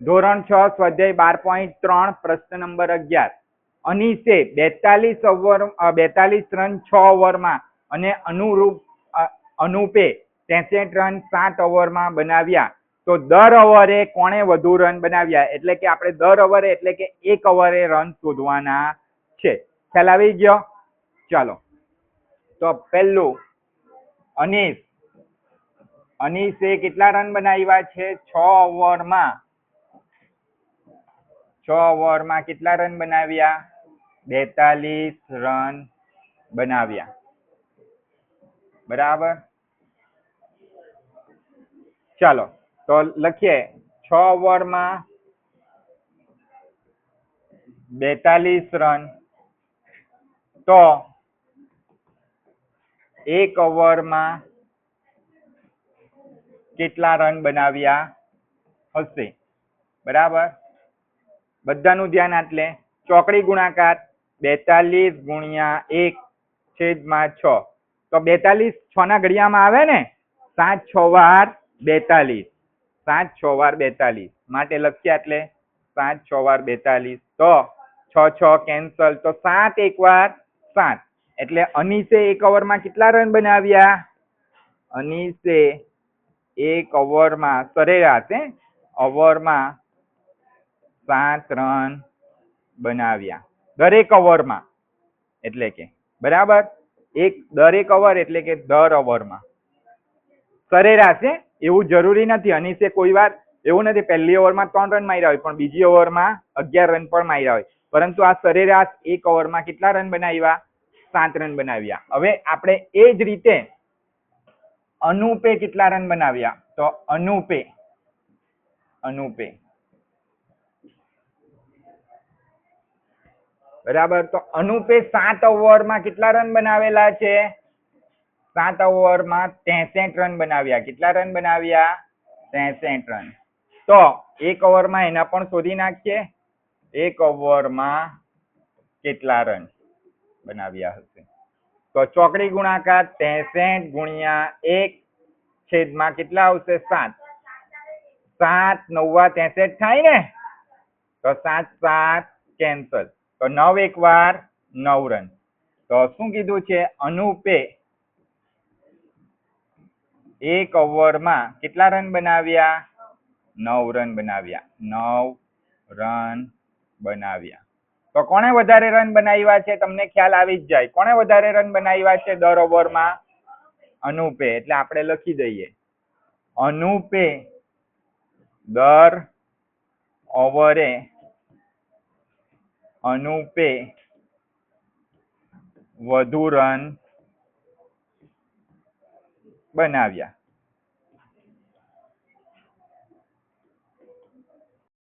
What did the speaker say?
ધોરણ 6 સ્વાધ્યાય 12.3 પ્રશ્ન નંબર 11. અનીસે 42 રન 6 ઓવરમાં અને અનુપે 63 રન 7 ઓવરમાં બનાવ્યા. તો દર ઓવરે કોણે વધુ રન બનાવ્યા? એટલે કે આપણે દર ઓવરે એટલે કે એક ઓવરે રન શોધવાના છે. ખ્યાલ આવી ગયો? ચાલો, તો પહેલું અનીસે કેટલા રન બનાવ્યા છે? 6 ઓવરમાં કેટલા રન બનાવ્યા? 42 રન બનાવ્યા. બરાબર. ચાલો, તો લખીએ 6 ઓવરમાં 42 રન, તો એક ઓવરમાં કેટલા રન બનાવ્યા હશે? બરાબર. બધાનું ધ્યાન આટલે ચોકડી ગુણાકાર 42 ગુણ્યા 1/6. તો 42 6 ના ઘડિયામાં આવે ને, 7 6 વાર 42, 7 6 વાર 42 માટે લખ્યા એટલે 7 6 વાર 42. તો 6 6 કેન્સલ, તો 7 1 વાર 7. એટલે અનીસે એક ઓવરમાં કેટલા રન બનાવ્યા? અનીસે એક ઓવરમાં સરેરાશ ઓવરમાં 7 રન બનાવ્યા. દરેક ઓવરમાં એટલે કે, બરાબર, દરેક ઓવર એટલે કે દર ઓવરમાં સરેરાશ. એવું જરૂરી નથી. અનીસે કોઈ વાર એવું નથી પહેલી ઓવરમાં 3 રન માર્યા હોય પણ બીજી ઓવરમાં 11 રન પણ માર્યા હોય, પરંતુ આ સરેરાશ એક ઓવરમાં કેટલા રન બનાવ્યા? 7 રન બનાવ્યા. હવે આપણે એ જ રીતે અનુપે કેટલા રન બનાવ્યા? તો અનુપે બરાબર. તો અનુપે 7 ઓવરમાં કેટલા રન બનાવેલા છે? 7 ઓવરમાં 63 રન બનાવ્યા. કેટલા રન બનાવ્યા? 63 રન. તો એક ઓવરમાં એના પણ શોધી નાખીએ. એક ઓવરમાં કેટલા રન બનાવ્યા હશે? તો ચોકડી ગુણાકાર 63 ગુણ્યા 1/, કેટલા આવશે? 7. 7 9 63 થાય ને, તો 7 7 કેન્સલ, તો 9 1 વાર 9 રન. તો શું કીધું છે? અનુપે એક ઓવરમાં કેટલા રન બનાવ્યા? 9 રન બનાવ્યા. 9 રન બનાવ્યા. તો કોણે વધારે રન બનાવ્યા છે? તમને ખ્યાલ આવી જ જાય. કોણે વધારે રન બનાવ્યા છે દર ઓવરમાં? અનુપે. એટલે આપણે લખી દઈએ અનુપે દર ઓવરે વધુ રન બનાવ્યા.